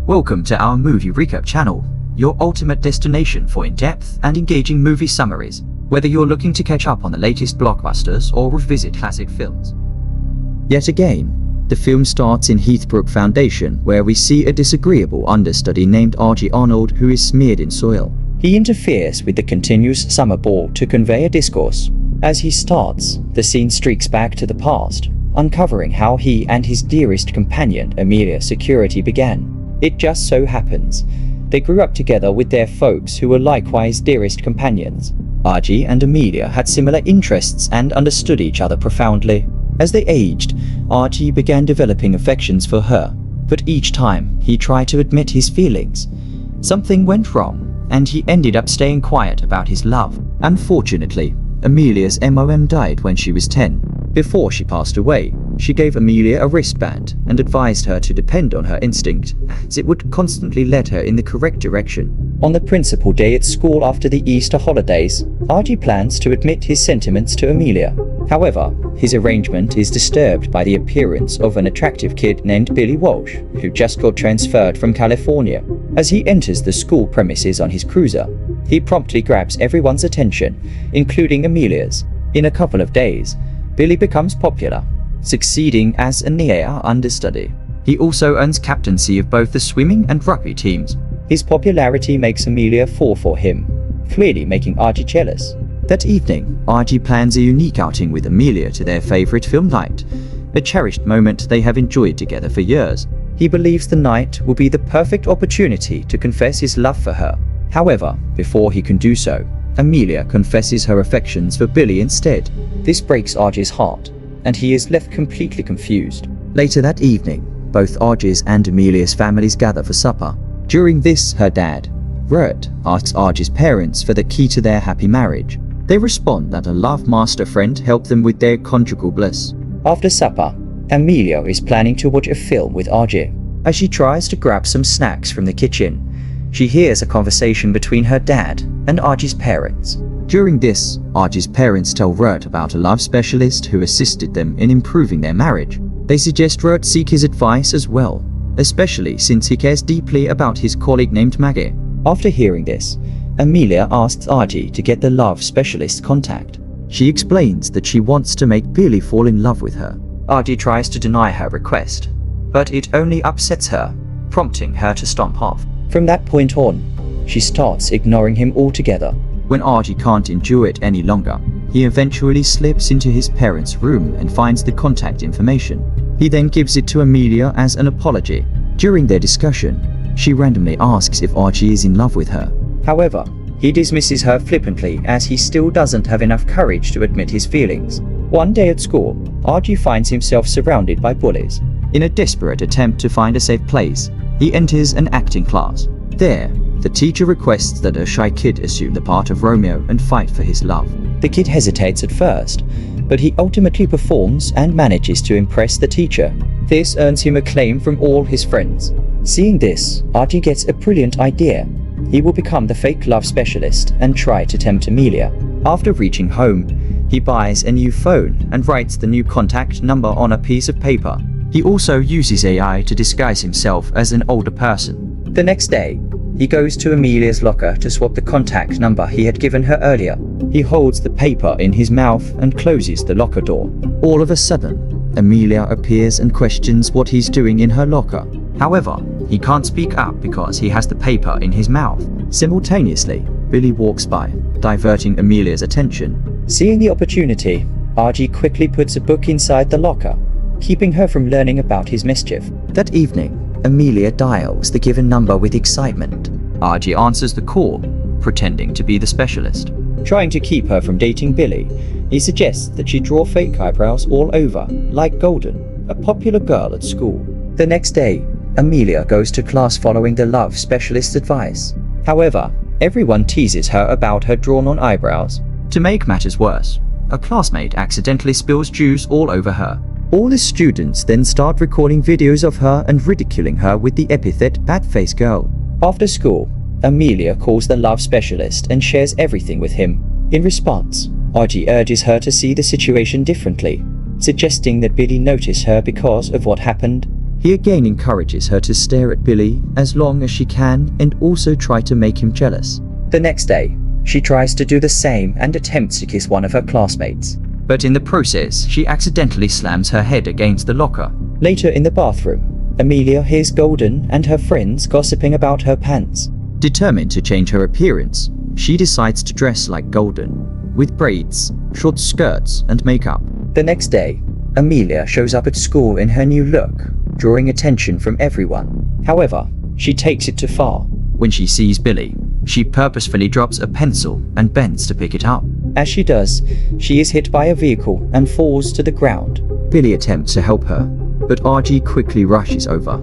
Welcome to our movie recap channel, your ultimate destination for in-depth and engaging movie summaries, whether you're looking to catch up on the latest blockbusters or revisit classic films. Yet again, the film starts in Heathbrook Foundation, where we see a disagreeable understudy named Argie Arnold who is smeared in soil. He interferes with the continuous summer ball to convey a discourse. As he starts, the scene streaks back to the past, uncovering how he and his dearest companion, Amelia, security began. It just so happens they grew up together with their folks who were likewise dearest companions. Argie and Amelia had similar interests and understood each other profoundly. As they aged, Argie began developing affections for her, but each time he tried to admit his feelings, something went wrong, and he ended up staying quiet about his love. Unfortunately, Amelia's mom died when she was 10. Before she passed away, she gave Amelia a wristband and advised her to depend on her instinct, as it would constantly lead her in the correct direction. On the principal day at school after the Easter holidays, Argie plans to admit his sentiments to Amelia. However, his arrangement is disturbed by the appearance of an attractive kid named Billy Walsh, who just got transferred from California. As he enters the school premises on his cruiser, he promptly grabs everyone's attention, including Amelia's. In a couple of days, Billy becomes popular, succeeding as a near understudy. He also earns captaincy of both the swimming and rugby teams. His popularity makes Amelia fall for him, clearly making Argie jealous. That evening, Argie plans a unique outing with Amelia to their favorite film night, a cherished moment they have enjoyed together for years. He believes the night will be the perfect opportunity to confess his love for her. However, before he can do so, Amelia confesses her affections for Billy instead. This breaks Argie's heart, and he is left completely confused. Later that evening, both Argie's and Amelia's families gather for supper. During this, her dad, Rhett, asks Argie's parents for the key to their happy marriage. They respond that a love master friend helped them with their conjugal bliss. After supper, Amelia is planning to watch a film with Argie. As she tries to grab some snacks from the kitchen, she hears a conversation between her dad and Argie's parents. During this, Argie's parents tell Rhett about a love specialist who assisted them in improving their marriage. They suggest Rhett seek his advice as well, especially since he cares deeply about his colleague named Maggie. After hearing this, Amelia asks Argie to get the love specialist's contact. She explains that she wants to make Billy fall in love with her. Argie tries to deny her request, but it only upsets her, prompting her to stomp off. From that point on, she starts ignoring him altogether. When Argie can't endure it any longer, he eventually slips into his parents' room and finds the contact information. He then gives it to Amelia as an apology. During their discussion, she randomly asks if Argie is in love with her. However, he dismisses her flippantly as he still doesn't have enough courage to admit his feelings. One day at school, Argie finds himself surrounded by bullies. In a desperate attempt to find a safe place, he enters an acting class. There, the teacher requests that a shy kid assume the part of Romeo and fight for his love. The kid hesitates at first, but he ultimately performs and manages to impress the teacher. This earns him acclaim from all his friends. Seeing this, Argie gets a brilliant idea. He will become the fake love specialist and try to tempt Amelia. After reaching home, he buys a new phone and writes the new contact number on a piece of paper. He also uses AI to disguise himself as an older person. The next day, he goes to Amelia's locker to swap the contact number he had given her earlier. He holds the paper in his mouth and closes the locker door. All of a sudden, Amelia appears and questions what he's doing in her locker. However, he can't speak up because he has the paper in his mouth. Simultaneously, Billy walks by, diverting Amelia's attention. Seeing the opportunity, Argie quickly puts a book inside the locker, keeping her from learning about his mischief. That evening, Amelia dials the given number with excitement. Argie answers the call, pretending to be the specialist. Trying to keep her from dating Billy, he suggests that she draw fake eyebrows all over, like Golden, a popular girl at school. The next day, Amelia goes to class following the love specialist's advice. However, everyone teases her about her drawn-on eyebrows. To make matters worse, a classmate accidentally spills juice all over her. All the students then start recording videos of her and ridiculing her with the epithet "Batface Girl." After school, Amelia calls the love specialist and shares everything with him. In response, Argie urges her to see the situation differently, suggesting that Billy noticed her because of what happened. He again encourages her to stare at Billy as long as she can and also try to make him jealous. The next day, she tries to do the same and attempts to kiss one of her classmates. But in the process, she accidentally slams her head against the locker. Later in the bathroom, Amelia hears Golden and her friends gossiping about her pants. Determined to change her appearance, she decides to dress like Golden, with braids, short skirts, and makeup. The next day, Amelia shows up at school in her new look, drawing attention from everyone. However, she takes it too far. When she sees Billy, she purposefully drops a pencil and bends to pick it up. As she does, she is hit by a vehicle and falls to the ground. Billy attempts to help her, but Argie quickly rushes over,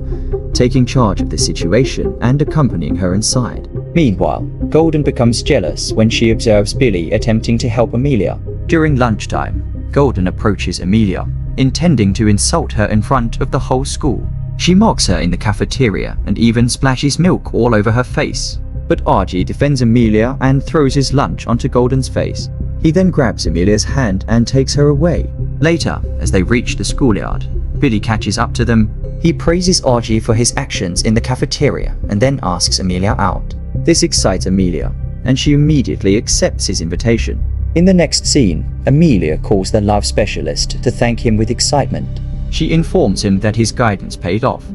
taking charge of the situation and accompanying her inside. Meanwhile, Golden becomes jealous when she observes Billy attempting to help Amelia. During lunchtime, Golden approaches Amelia, intending to insult her in front of the whole school. She mocks her in the cafeteria and even splashes milk all over her face. But Argie defends Amelia and throws his lunch onto Golden's face. He then grabs Amelia's hand and takes her away. Later, as they reach the schoolyard, Billy catches up to them. He praises Argie for his actions in the cafeteria and then asks Amelia out. This excites Amelia, and she immediately accepts his invitation. In the next scene, Amelia calls the love specialist to thank him with excitement. She informs him that his guidance paid off,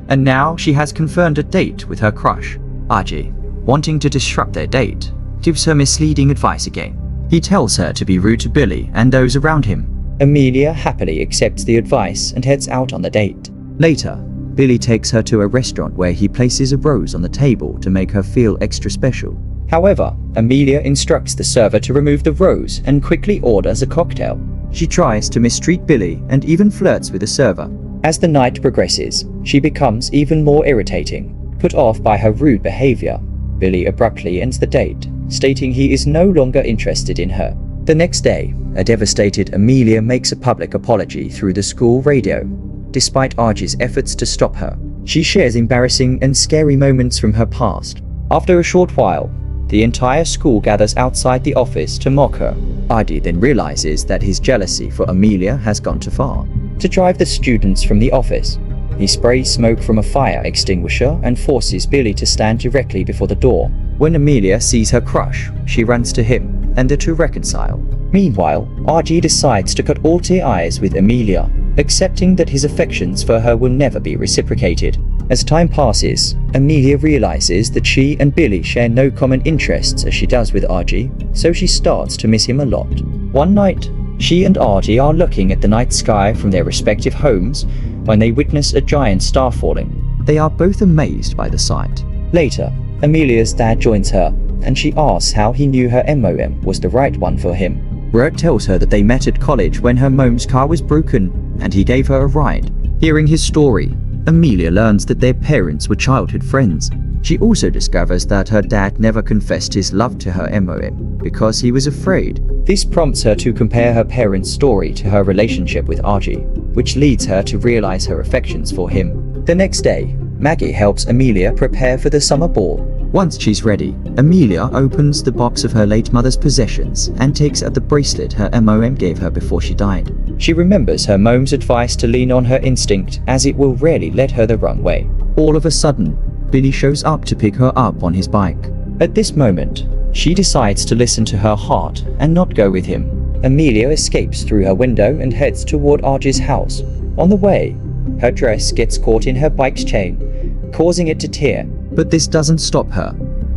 and now she has confirmed a date with her crush. Argie, wanting to disrupt their date, gives her misleading advice again. He tells her to be rude to Billy and those around him. Amelia happily accepts the advice and heads out on the date. Later, Billy takes her to a restaurant where he places a rose on the table to make her feel extra special. However, Amelia instructs the server to remove the rose and quickly orders a cocktail. She tries to mistreat Billy and even flirts with the server. As the night progresses, she becomes even more irritating. Put off by her rude behavior, Billy abruptly ends the date, stating he is no longer interested in her. The next day, a devastated Amelia makes a public apology through the school radio. Despite Argie's efforts to stop her, she shares embarrassing and scary moments from her past. After a short while, the entire school gathers outside the office to mock her. Argie then realizes that his jealousy for Amelia has gone too far. To drive the students from the office, he sprays smoke from a fire extinguisher and forces Billy to stand directly before the door. When Amelia sees her crush, she runs to him, and the two reconcile. Meanwhile, Argie decides to cut all ties with Amelia, accepting that his affections for her will never be reciprocated. As time passes, Amelia realizes that she and Billy share no common interests as she does with Argie, so she starts to miss him a lot. One night, she and Argie are looking at the night sky from their respective homes when they witness a giant star falling. They are both amazed by the sight. Later, Amelia's dad joins her, and she asks how he knew her MOM was the right one for him. Word tells her that they met at college when her mom's car was broken, and he gave her a ride. Hearing his story, Amelia learns that their parents were childhood friends. She also discovers that her dad never confessed his love to her MOM because he was afraid. This prompts her to compare her parents' story to her relationship with Argie, which leads her to realize her affections for him. The next day, Maggie helps Amelia prepare for the summer ball. Once she's ready, Amelia opens the box of her late mother's possessions and takes out the bracelet her MOM gave her before she died. She remembers her mom's advice to lean on her instinct as it will rarely lead her the wrong way. All of a sudden, Billy shows up to pick her up on his bike. At this moment, she decides to listen to her heart and not go with him. Amelia escapes through her window and heads toward Argie's house. On the way, her dress gets caught in her bike's chain, causing it to tear. But this doesn't stop her,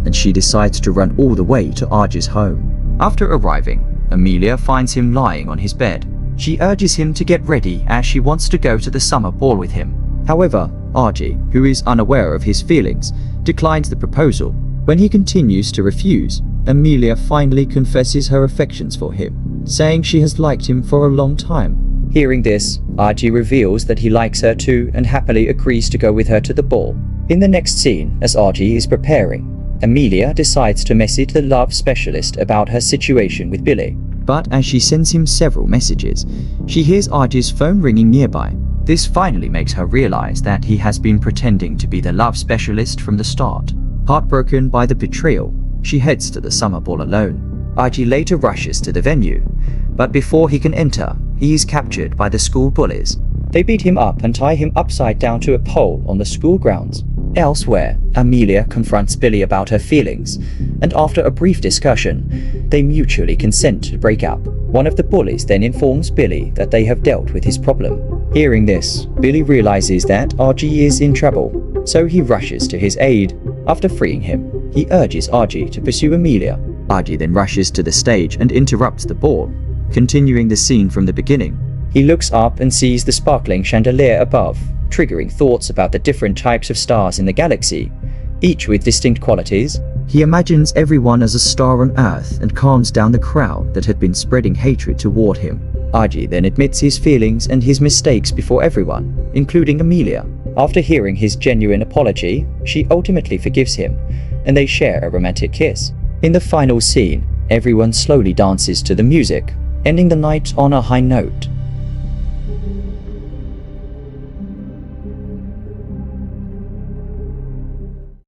and she decides to run all the way to Argie's home. After arriving, Amelia finds him lying on his bed. She urges him to get ready as she wants to go to the summer ball with him. However, Argie, who is unaware of his feelings, declines the proposal. When he continues to refuse, Amelia finally confesses her affections for him, saying she has liked him for a long time. Hearing this, Argie reveals that he likes her too and happily agrees to go with her to the ball. In the next scene, as Argie is preparing, Amelia decides to message the love specialist about her situation with Billy. But as she sends him several messages, she hears Argie's phone ringing nearby. This finally makes her realize that he has been pretending to be the love specialist from the start. Heartbroken by the betrayal, she heads to the summer ball alone. Argie later rushes to the venue, but before he can enter, he is captured by the school bullies. They beat him up and tie him upside down to a pole on the school grounds. Elsewhere, Amelia confronts Billy about her feelings, and after a brief discussion, they mutually consent to break up. One of the bullies then informs Billy that they have dealt with his problem. Hearing this, Billy realizes that Argie is in trouble, so he rushes to his aid. After freeing him, he urges Argie to pursue Amelia. Argie then rushes to the stage and interrupts the ball, continuing the scene from the beginning. He looks up and sees the sparkling chandelier above, triggering thoughts about the different types of stars in the galaxy, each with distinct qualities. He imagines everyone as a star on Earth and calms down the crowd that had been spreading hatred toward him. Argie then admits his feelings and his mistakes before everyone, including Amelia. After hearing his genuine apology, she ultimately forgives him, and they share a romantic kiss. In the final scene, everyone slowly dances to the music, ending the night on a high note.